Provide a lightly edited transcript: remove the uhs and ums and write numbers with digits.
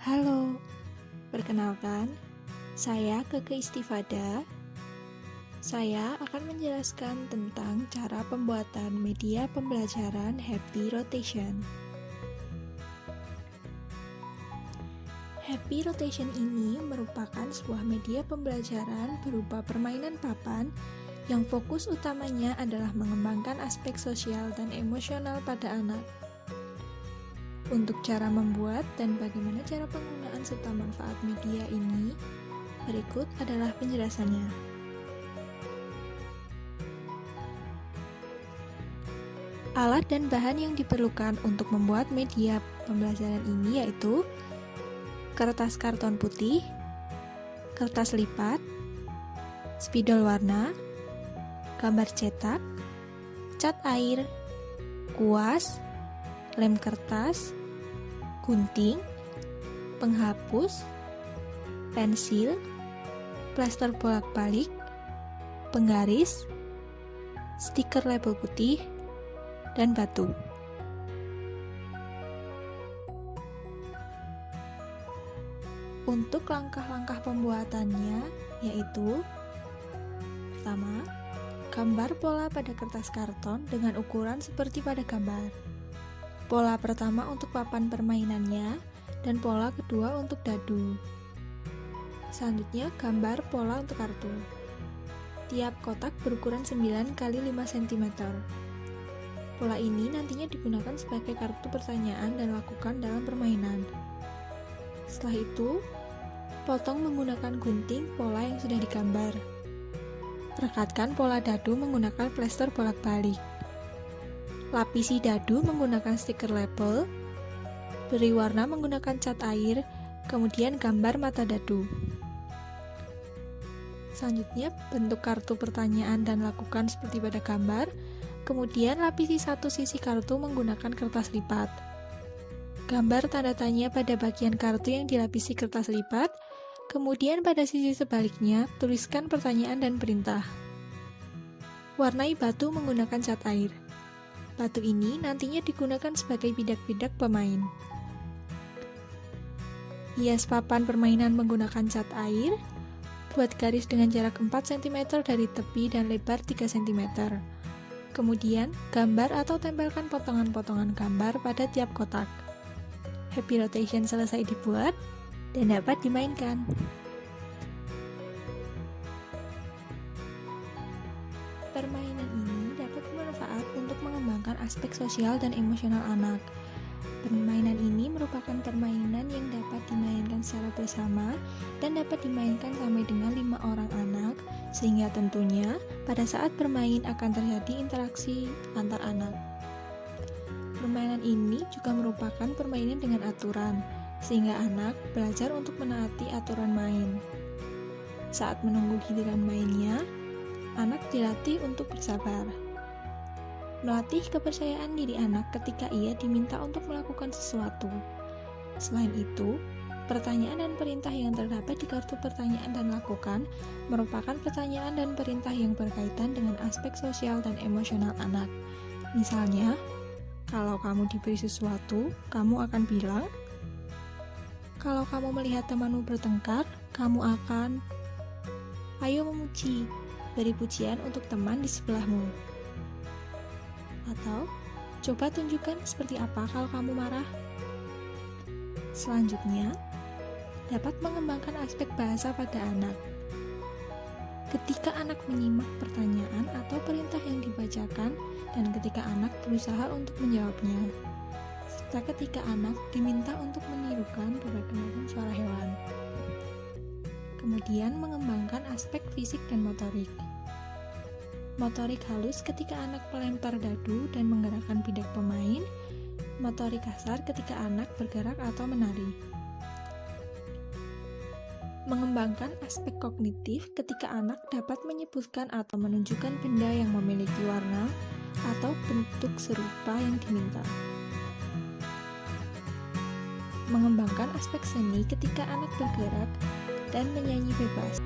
Halo, perkenalkan, saya Keke Istifada. Saya akan menjelaskan tentang cara pembuatan media pembelajaran Happy Rotation. Happy Rotation ini merupakan sebuah media pembelajaran berupa permainan papan yang fokus utamanya adalah mengembangkan aspek sosial dan emosional pada anak. Untuk cara membuat dan bagaimana cara penggunaan serta manfaat media ini, berikut adalah penjelasannya. Alat dan bahan yang diperlukan untuk membuat media pembelajaran ini yaitu kertas karton putih, kertas lipat, spidol warna, gambar cetak, cat air, kuas, lem kertas, gunting, penghapus, pensil, plester bolak-balik, penggaris, stiker label putih, dan batu. Untuk langkah-langkah pembuatannya yaitu: pertama, gambar pola pada kertas karton dengan ukuran seperti pada gambar. Pola pertama untuk papan permainannya, dan pola kedua untuk dadu. Selanjutnya, gambar pola untuk kartu. Tiap kotak berukuran 9 x 5 cm. Pola ini nantinya digunakan sebagai kartu pertanyaan dan lakukan dalam permainan. Setelah itu, potong menggunakan gunting pola yang sudah digambar. Rekatkan pola dadu menggunakan plester bolak-balik. Lapisi dadu menggunakan stiker label, beri warna menggunakan cat air, kemudian gambar mata dadu. Selanjutnya, bentuk kartu pertanyaan dan lakukan seperti pada gambar, kemudian lapisi satu sisi kartu menggunakan kertas lipat. Gambar tanda tanya pada bagian kartu yang dilapisi kertas lipat, kemudian pada sisi sebaliknya, tuliskan pertanyaan dan perintah. Warnai batu menggunakan cat air. Batu ini nantinya digunakan sebagai bidak-bidak pemain. Hias papan permainan menggunakan cat air. Buat garis dengan jarak 4 cm dari tepi dan lebar 3 cm. Kemudian, gambar atau tempelkan potongan-potongan gambar pada tiap kotak. Happy Rotation selesai dibuat dan dapat dimainkan. Permainan ini dapat bermanfaat untuk mengembangkan aspek sosial dan emosional anak. Permainan ini merupakan permainan yang dapat dimainkan secara bersama dan dapat dimainkan sampai dengan 5 orang anak, sehingga tentunya pada saat bermain akan terjadi interaksi antar anak. Permainan ini juga merupakan permainan dengan aturan, sehingga anak belajar untuk menaati aturan main. Saat menunggu giliran mainnya, anak dilatih untuk bersabar. Melatih kepercayaan diri anak ketika ia diminta untuk melakukan sesuatu. Selain itu, pertanyaan dan perintah yang terdapat di kartu pertanyaan dan lakukan merupakan pertanyaan dan perintah yang berkaitan dengan aspek sosial dan emosional anak. Misalnya, kalau kamu diberi sesuatu, kamu akan bilang, kalau kamu melihat temanmu bertengkar, kamu akan, ayo memuji, beri pujian untuk teman di sebelahmu. Atau, coba tunjukkan seperti apa kalau kamu marah. Selanjutnya, dapat mengembangkan aspek bahasa pada anak. Ketika anak menyimak pertanyaan atau perintah yang dibacakan, dan ketika anak berusaha untuk menjawabnya, serta ketika anak diminta untuk menirukan berbagai macam suara hewan. Kemudian mengembangkan aspek fisik dan motorik. Motorik halus ketika anak melempar dadu dan menggerakkan bidak pemain, motorik kasar ketika anak bergerak atau menari. Mengembangkan aspek kognitif ketika anak dapat menyebutkan atau menunjukkan benda yang memiliki warna atau bentuk serupa yang diminta. Mengembangkan aspek seni ketika anak bergerak dan menyanyi bebas.